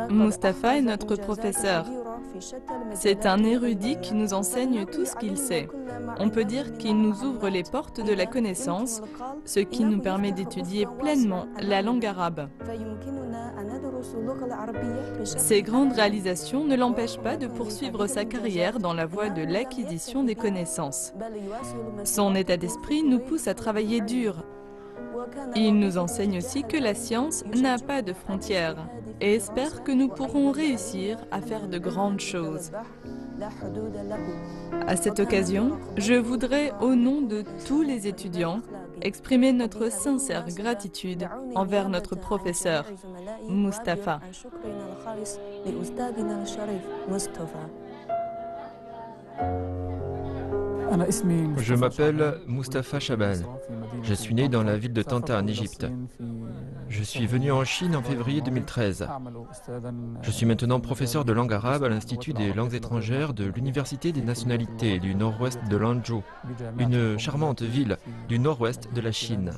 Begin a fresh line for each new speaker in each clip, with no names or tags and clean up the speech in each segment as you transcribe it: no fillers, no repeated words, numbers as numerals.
Mustapha est notre professeur. C'est un érudit qui nous enseigne tout ce qu'il sait. On peut dire qu'il nous ouvre les portes de la connaissance, ce qui nous permet d'étudier pleinement la langue arabe. Ces grandes réalisations ne l'empêchent pas de poursuivre sa carrière dans la voie de l'acquisition des connaissances. Son état d'esprit nous pousse à travailler dur. Il nous enseigne aussi que la science n'a pas de frontières et espère que nous pourrons réussir à faire de grandes choses. À cette occasion, je voudrais, au nom de tous les étudiants, exprimer notre sincère gratitude envers notre professeur, Mustapha.
Je m'appelle Mustapha Chabal. Je suis né dans la ville de Tanta en Égypte. Je suis venu en Chine en février 2013. Je suis maintenant professeur de langue arabe à l'Institut des langues étrangères de l'Université des nationalités du nord-ouest de Lanzhou, une charmante ville du nord-ouest de la Chine.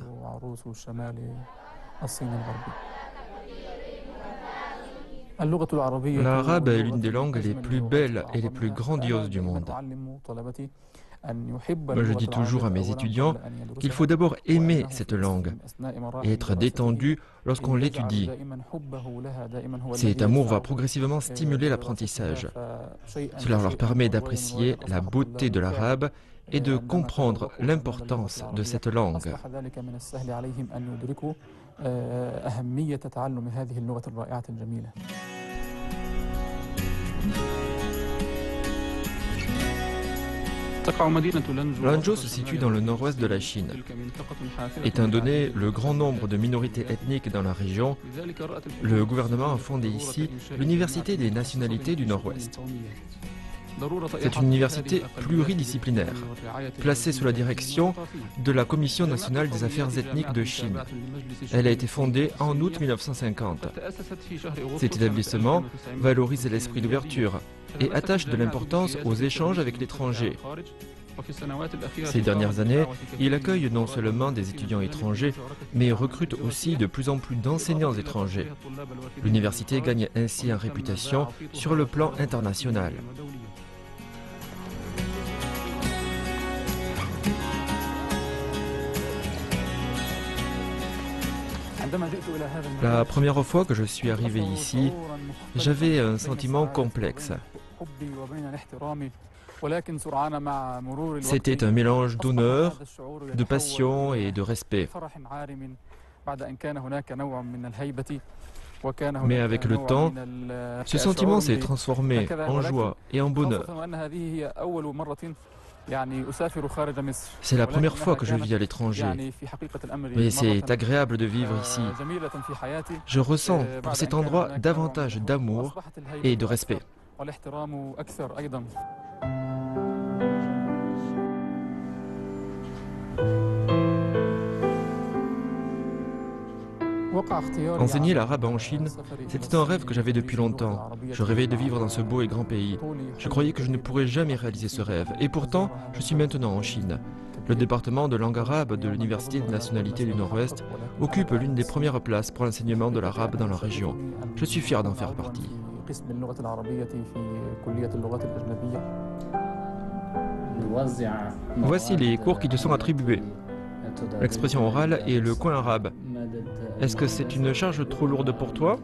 L'arabe est l'une des langues les plus belles et les plus grandioses du monde. Je dis toujours à mes étudiants qu'il faut d'abord aimer cette langue et être détendu lorsqu'on l'étudie. Cet amour va progressivement stimuler l'apprentissage. Cela leur permet d'apprécier la beauté de l'arabe et de comprendre l'importance de cette langue. Lanzhou se situe dans le nord-ouest de la Chine. Étant donné le grand nombre de minorités ethniques dans la région, le gouvernement a fondé ici l'Université des nationalités du nord-ouest. C'est une université pluridisciplinaire, placée sous la direction de la Commission nationale des affaires ethniques de Chine. Elle a été fondée en août 1950. Cet établissement valorise l'esprit d'ouverture et attache de l'importance aux échanges avec l'étranger. Ces dernières années, il accueille non seulement des étudiants étrangers, mais recrute aussi de plus en plus d'enseignants étrangers. L'université gagne ainsi en réputation sur le plan international. La première fois que je suis arrivé ici, j'avais un sentiment complexe. C'était un mélange d'honneur, de passion et de respect. Mais avec le temps, ce sentiment s'est transformé en joie et en bonheur. C'est la première fois que je vis à l'étranger, mais c'est agréable de vivre ici. Je ressens pour cet endroit davantage d'amour et de respect. Enseigner l'arabe en Chine, c'était un rêve que j'avais depuis longtemps. Je rêvais de vivre dans ce beau et grand pays. Je croyais que je ne pourrais jamais réaliser ce rêve. Et pourtant, je suis maintenant en Chine. Le département de langue arabe de l'Université des nationalités du Nord-Ouest occupe l'une des premières places pour l'enseignement de l'arabe dans la région. Je suis fier d'en faire partie. Voici les cours qui te sont attribués. L'expression orale et le coin arabe. Est-ce que c'est une charge trop lourde pour toi?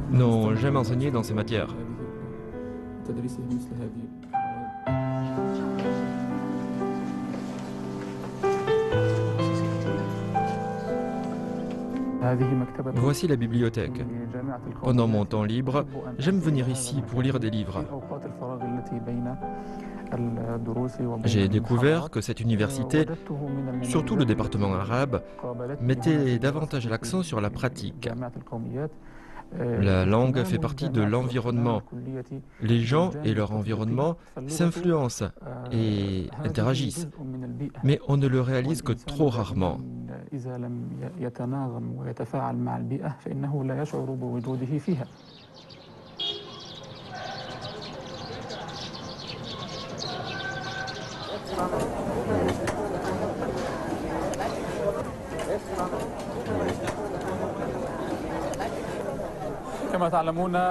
Non, j'aime enseigner dans ces matières. Voici la bibliothèque. Pendant mon temps libre, j'aime venir ici pour lire des livres. J'ai découvert que cette université, surtout le département arabe, mettait davantage l'accent sur la pratique. La langue fait partie de l'environnement. Les gens et leur environnement s'influencent et interagissent, mais on ne le réalise que trop rarement.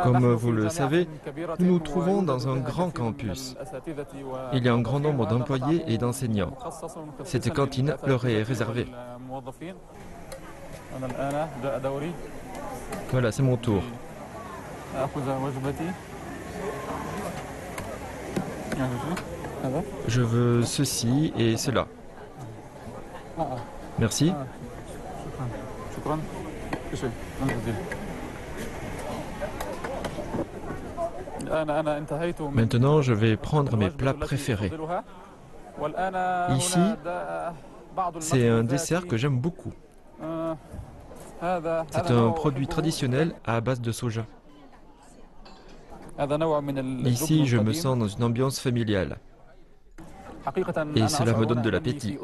Comme vous le savez, nous nous trouvons dans un grand campus. Il y a un grand nombre d'employés et d'enseignants. Cette cantine leur est réservée. Voilà, c'est mon tour. Je veux ceci et cela. Merci. Maintenant, je vais prendre mes plats préférés. Ici, c'est un dessert que j'aime beaucoup. C'est un produit traditionnel à base de soja. Ici, je me sens dans une ambiance familiale. Et cela me donne de l'appétit.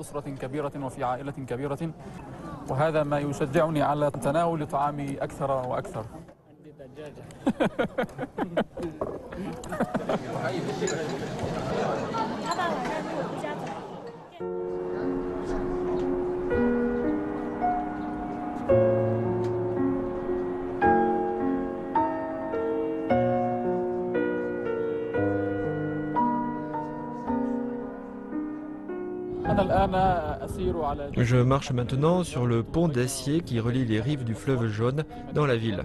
Je marche maintenant sur le pont d'acier qui relie les rives du fleuve Jaune dans la ville.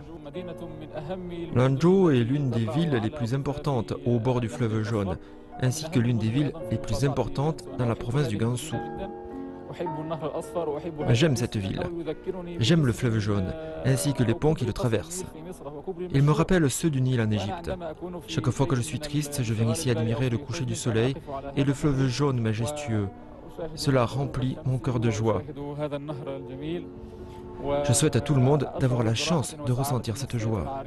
Lanzhou est l'une des villes les plus importantes au bord du fleuve Jaune, ainsi que l'une des villes les plus importantes dans la province du Gansu. J'aime cette ville. J'aime le fleuve Jaune, ainsi que les ponts qui le traversent. Ils me rappellent ceux du Nil en Égypte. Chaque fois que je suis triste, je viens ici admirer le coucher du soleil et le fleuve jaune majestueux. Cela remplit mon cœur de joie. Je souhaite à tout le monde d'avoir la chance de ressentir cette joie.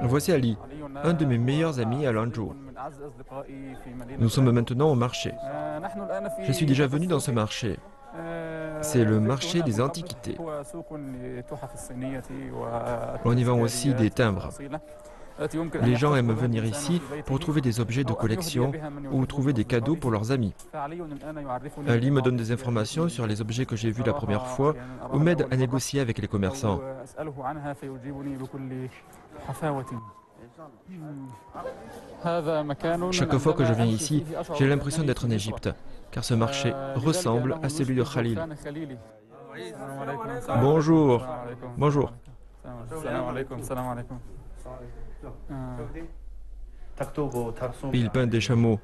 Voici Ali, un de mes meilleurs amis à Lanzhou. Nous sommes maintenant au marché. Je suis déjà venu dans ce marché. C'est le marché des antiquités. On y vend aussi des timbres. Les gens aiment venir ici pour trouver des objets de collection ou trouver des cadeaux pour leurs amis. Ali me donne des informations sur les objets que j'ai vus la première fois ou m'aide à négocier avec les commerçants. Chaque fois que je viens ici, j'ai l'impression d'être en Égypte, car ce marché ressemble à celui de Khalil. Bonjour. Bonjour. Il peint des chameaux.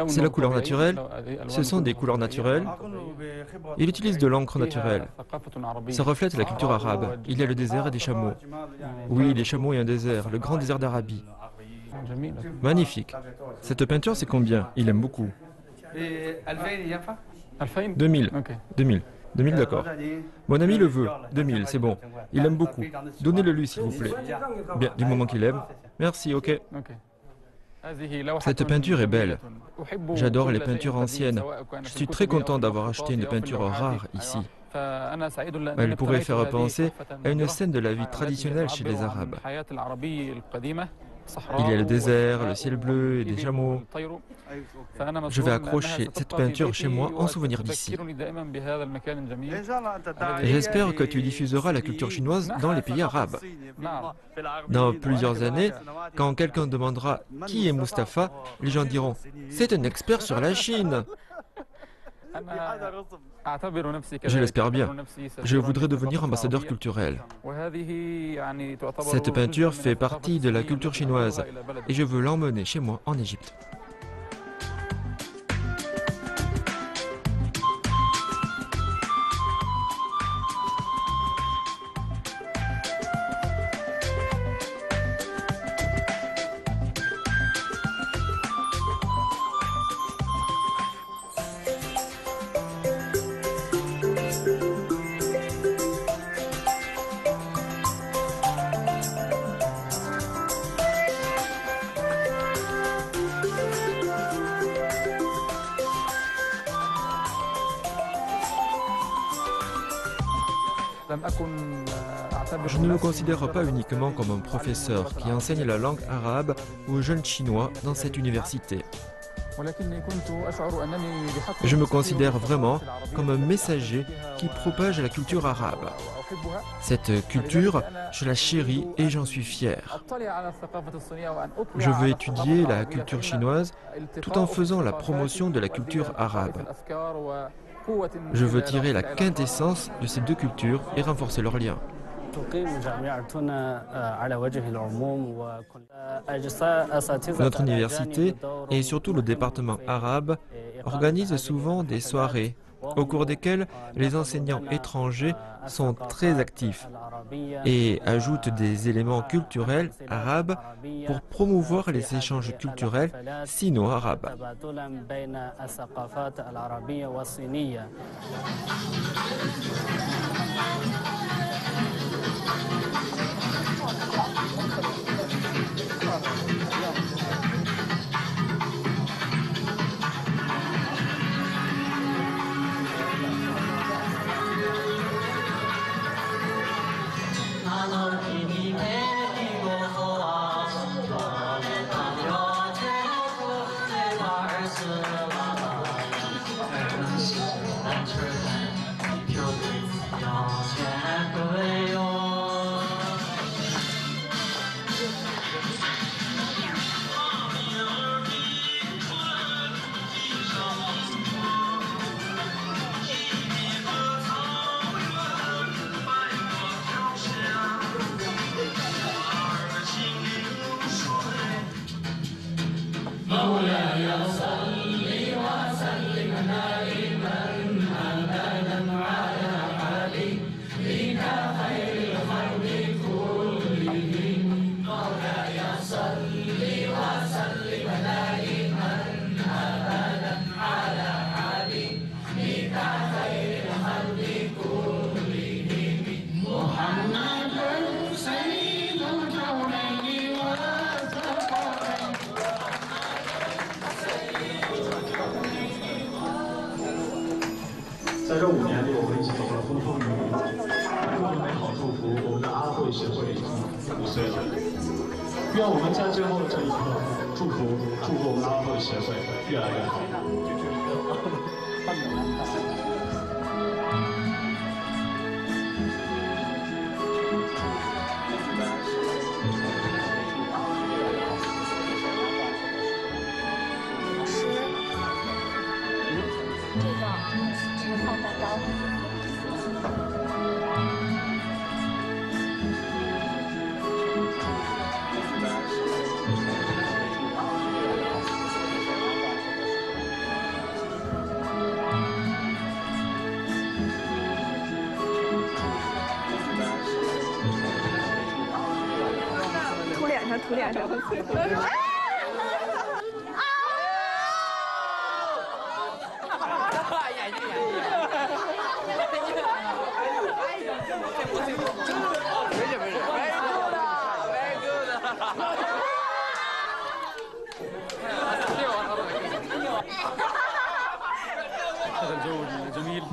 C'est la couleur naturelle. Ce sont des couleurs naturelles. Il utilise de l'encre naturelle. Ça reflète la culture arabe. Il y a le désert et des chameaux. Oui, les chameaux et un désert, le grand désert d'Arabie. Magnifique. Cette peinture, c'est combien? Il aime beaucoup. 2000. 2000. 2000, d'accord. Mon ami le veut. 2000, c'est bon. Il aime beaucoup. Donnez-le lui, s'il vous plaît. Bien, du moment qu'il aime. Merci, ok. Cette peinture est belle. J'adore les peintures anciennes. Je suis très content d'avoir acheté une peinture rare ici. Elle pourrait faire penser à une scène de la vie traditionnelle chez les Arabes. Il y a le désert, le ciel bleu et des chameaux. Je vais accrocher cette peinture chez moi en souvenir d'ici. J'espère que tu diffuseras la culture chinoise dans les pays arabes. Dans plusieurs années, quand quelqu'un demandera qui est Mustapha, les gens diront « C'est un expert sur la Chine ». Je l'espère bien. Je voudrais devenir ambassadeur culturel. Cette peinture fait partie de la culture chinoise et je veux l'emmener chez moi en Égypte. Je ne me considère pas uniquement comme un professeur qui enseigne la langue arabe aux jeunes Chinois dans cette université. Je me considère vraiment comme un messager qui propage la culture arabe. Cette culture, je la chéris et j'en suis fier. Je veux étudier la culture chinoise tout en faisant la promotion de la culture arabe. Je veux tirer la quintessence de ces deux cultures et renforcer leurs liens. Notre université et surtout le département arabe organisent souvent des soirées au cours desquelles les enseignants étrangers sont très actifs et ajoutent des éléments culturels arabes pour promouvoir les échanges culturels sino-arabes.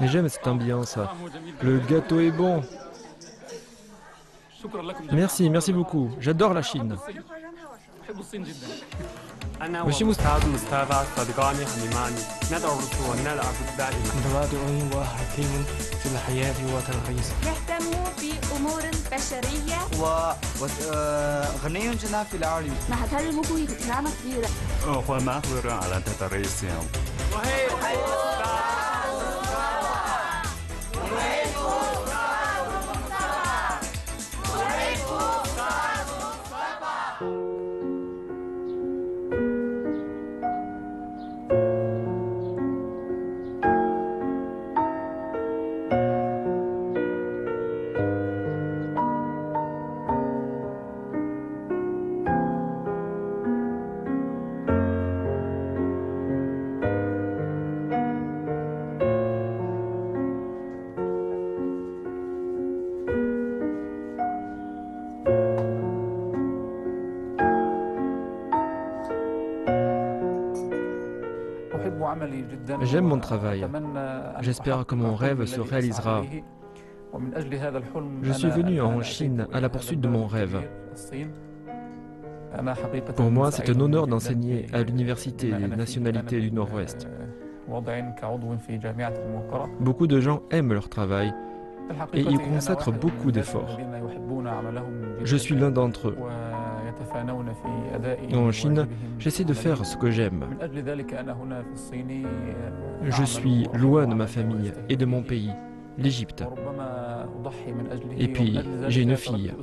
Mais j'aime cette ambiance. Le gâteau est bon. Merci, merci beaucoup. J'adore la Chine. Monsieur Moustapha.
يهتم بأمور بشرية
وغني جدا في العلم.
معهد المكوي نعمة كبيرة.
ومحور على تدريسهم.
J'aime mon travail. J'espère que mon rêve se réalisera. Je suis venu en Chine à la poursuite de mon rêve. Pour moi, c'est un honneur d'enseigner à l'Université des nationalités du Nord-Ouest. Beaucoup de gens aiment leur travail et y consacrent beaucoup d'efforts. Je suis l'un d'entre eux. En Chine, j'essaie de faire ce que j'aime. Je suis loin de ma famille et de mon pays, l'Égypte. Et puis, j'ai une fille.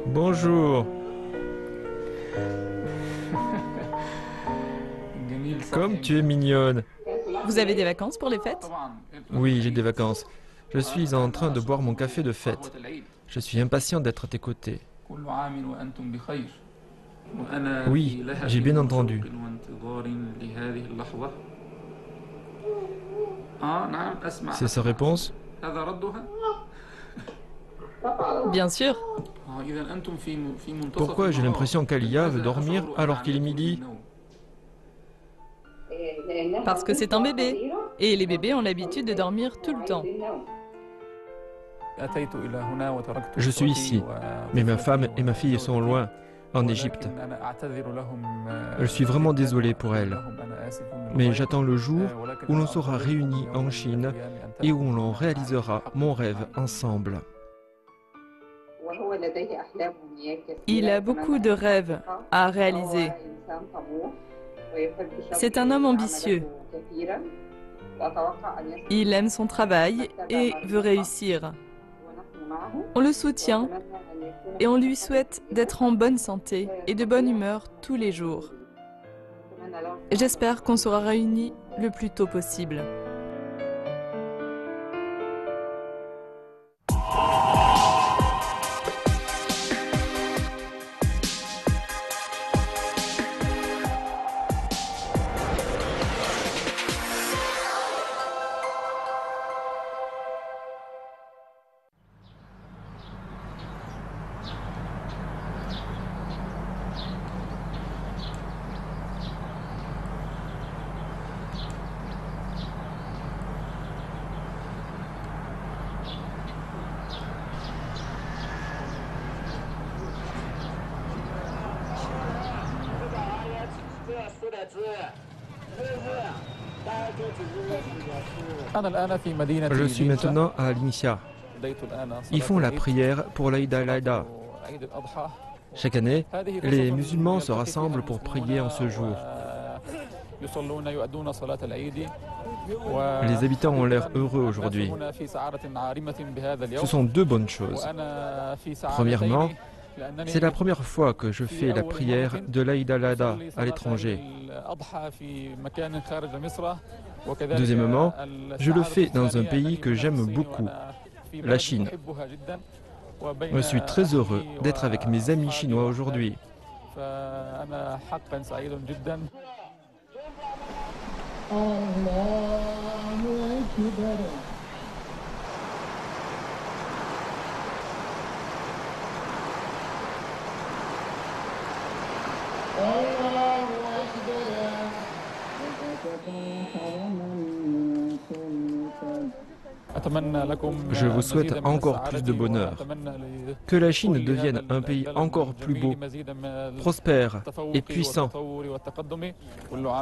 Bonjour. Comme tu es mignonne.
Vous avez des vacances pour les fêtes?
Oui, j'ai des vacances. Je suis en train de boire mon café de fête. Je suis impatient d'être à tes côtés. Oui, j'ai bien entendu. C'est sa réponse?
Bien sûr.
Pourquoi j'ai l'impression qu'Alia veut dormir alors qu'il est midi?
Parce que c'est un bébé. Et les bébés ont l'habitude de dormir tout le temps.
Je suis ici, mais ma femme et ma fille sont loin, en Égypte. Je suis vraiment désolé pour elles. Mais j'attends le jour où l'on sera réunis en Chine et où l'on réalisera mon rêve ensemble.
Il a beaucoup de rêves à réaliser. C'est un homme ambitieux. Il aime son travail et veut réussir. On le soutient et on lui souhaite d'être en bonne santé et de bonne humeur tous les jours. J'espère qu'on sera réunis le plus tôt possible.
Je suis maintenant à Ningxia. Ils font la prière pour l'Aïd al-Adha. Chaque année, les musulmans se rassemblent pour prier en ce jour. Les habitants ont l'air heureux aujourd'hui. Ce sont deux bonnes choses. Premièrement, c'est la première fois que je fais la prière de l'Aïd al-Adha à l'étranger. Deuxièmement, je le fais dans un pays que j'aime beaucoup, la Chine. Je suis très heureux d'être avec mes amis chinois aujourd'hui. Je vous souhaite encore plus de bonheur. Que la Chine devienne un pays encore plus beau, prospère et puissant.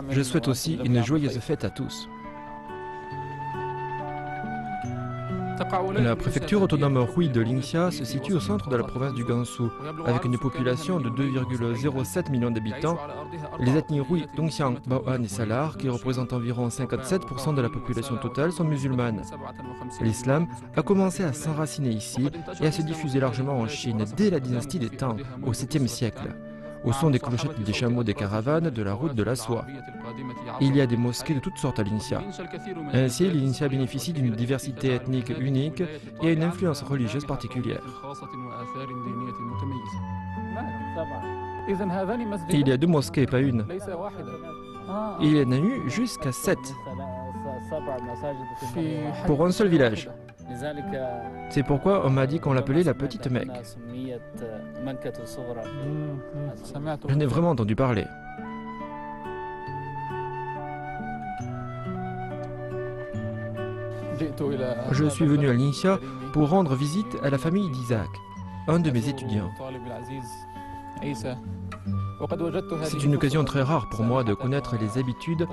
Je souhaite aussi une joyeuse fête à tous. La préfecture autonome Hui de Ningxia se situe au centre de la province du Gansu, avec une population de 2,07 millions d'habitants. Les ethnies Hui, Dongxiang, Bao'an et Salar, qui représentent environ 57% de la population totale, sont musulmanes. L'islam a commencé à s'enraciner ici et à se diffuser largement en Chine dès la dynastie des Tang, au 7e siècle, au son des clochettes des chameaux des caravanes de la route de la soie. Il y a des mosquées de toutes sortes à Ningxia. Ainsi, Ningxia bénéficie d'une diversité ethnique unique et a une influence religieuse particulière. Il y a deux mosquées, pas une. Il y en a eu jusqu'à 7. Pour un seul village. C'est pourquoi on m'a dit qu'on l'appelait la petite Mecque. J'en ai vraiment entendu parler. Je suis venu à l'Initiat pour rendre visite à la famille d'Isaac, un de mes étudiants. C'est une occasion très rare pour moi de connaître les habitudes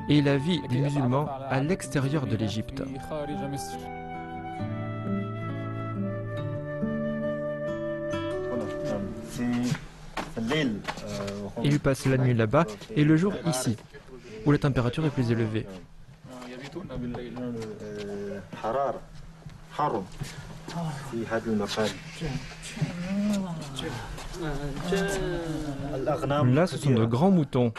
et la vie des musulmans à l'extérieur de l'Égypte. Ils passent la nuit là-bas et le jour ici, où la température est plus élevée. Là, ce sont de grands moutons.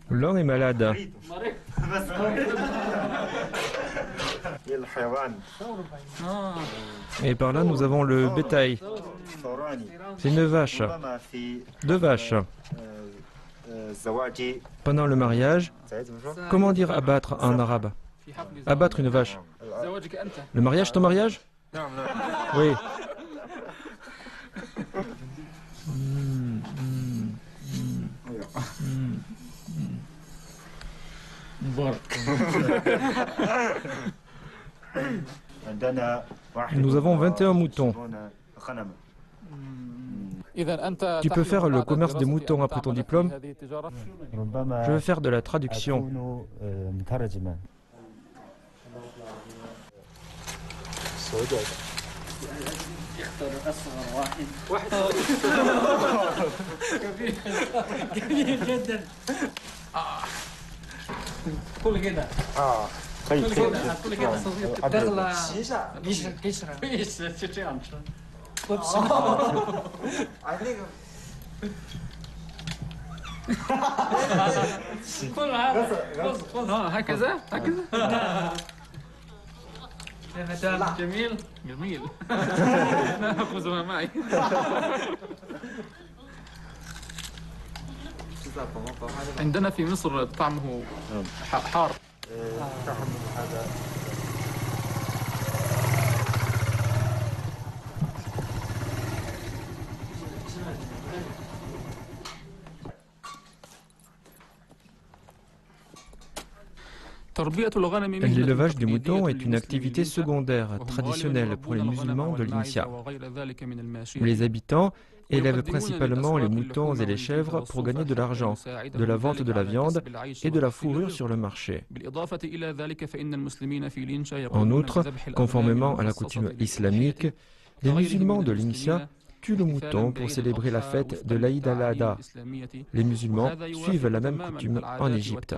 L'un est malade. Et par là, nous avons le bétail. C'est une vache. 2 vaches. Pendant le mariage, comment dire abattre en arabe? Abattre une vache. Le mariage, ton mariage? Oui. Nous avons 21 moutons. Tu peux faire le commerce des moutons après ton diplôme? Je veux faire de la traduction.
جميل جميل خذوها معي عندنا في مصر طعمه حار
L'élevage du mouton est une activité secondaire traditionnelle pour les musulmans de l'Initiat. Les habitants élèvent principalement les moutons et les chèvres pour gagner de l'argent, de la vente de la viande et de la fourrure sur le marché. En outre, conformément à la coutume islamique, les musulmans de l'Initiat tuent le mouton pour célébrer la fête de l'Aïd al-Adha. Les musulmans suivent la même coutume en Égypte.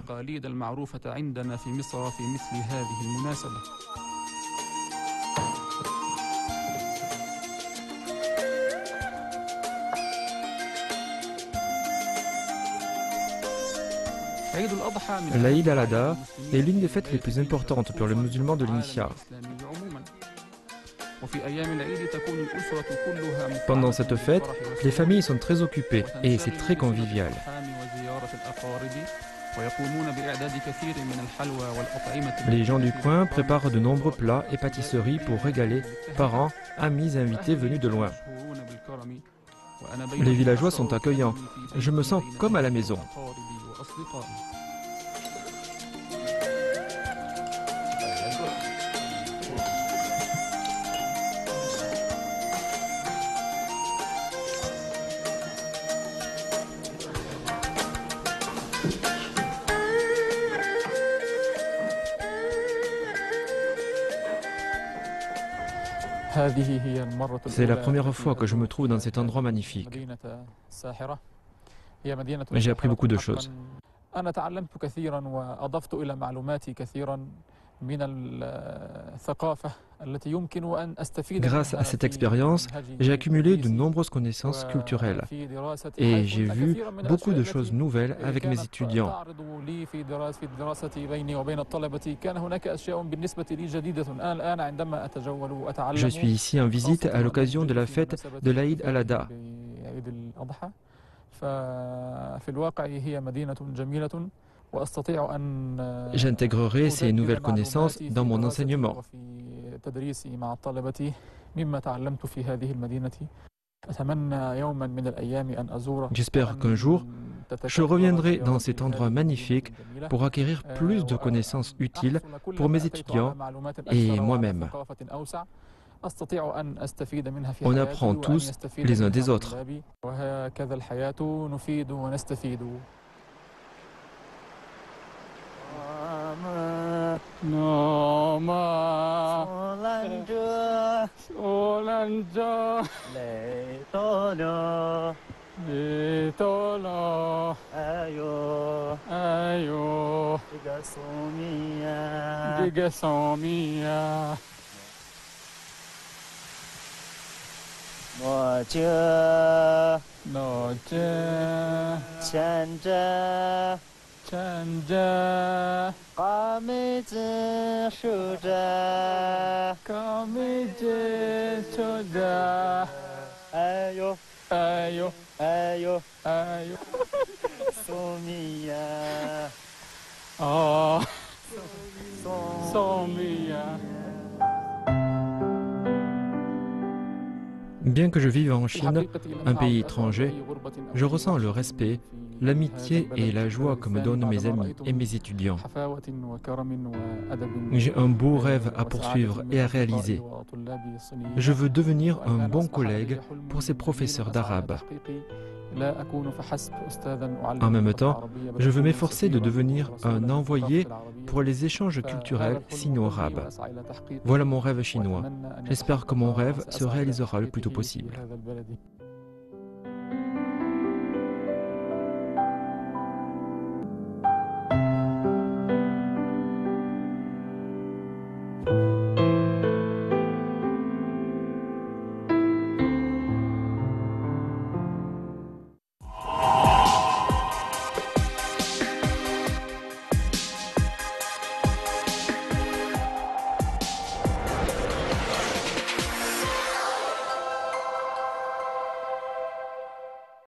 L'Aïd al-Adha est l'une des fêtes les plus importantes pour les musulmans de l'Initiat. Pendant cette fête, les familles sont très occupées et c'est très convivial. Les gens du coin préparent de nombreux plats et pâtisseries pour régaler parents, amis et invités venus de loin. Les villageois sont accueillants. Je me sens comme à la maison. C'est la première fois que je me trouve dans cet endroit magnifique. J'ai appris beaucoup de choses. Grâce à cette expérience, j'ai accumulé de nombreuses connaissances culturelles et j'ai vu beaucoup de choses nouvelles avec mes étudiants. Je suis ici en visite à l'occasion de la fête de l'Aïd al-Adha. J'intégrerai ces nouvelles connaissances dans mon enseignement. J'espère qu'un jour, Je reviendrai dans cet endroit magnifique pour acquérir plus de connaissances utiles pour mes étudiants et moi-même. On apprend tous les uns des autres. Bien que je vive en Chine, un pays étranger, je ressens le respect, l'amitié et la joie que me donnent mes amis et mes étudiants. J'ai un beau rêve à poursuivre et à réaliser. Je veux devenir un bon collègue pour ces professeurs d'arabe. En même temps, je veux m'efforcer de devenir un envoyé pour les échanges culturels sino-arabes. Voilà mon rêve chinois. J'espère que mon rêve se réalisera le plus tôt possible.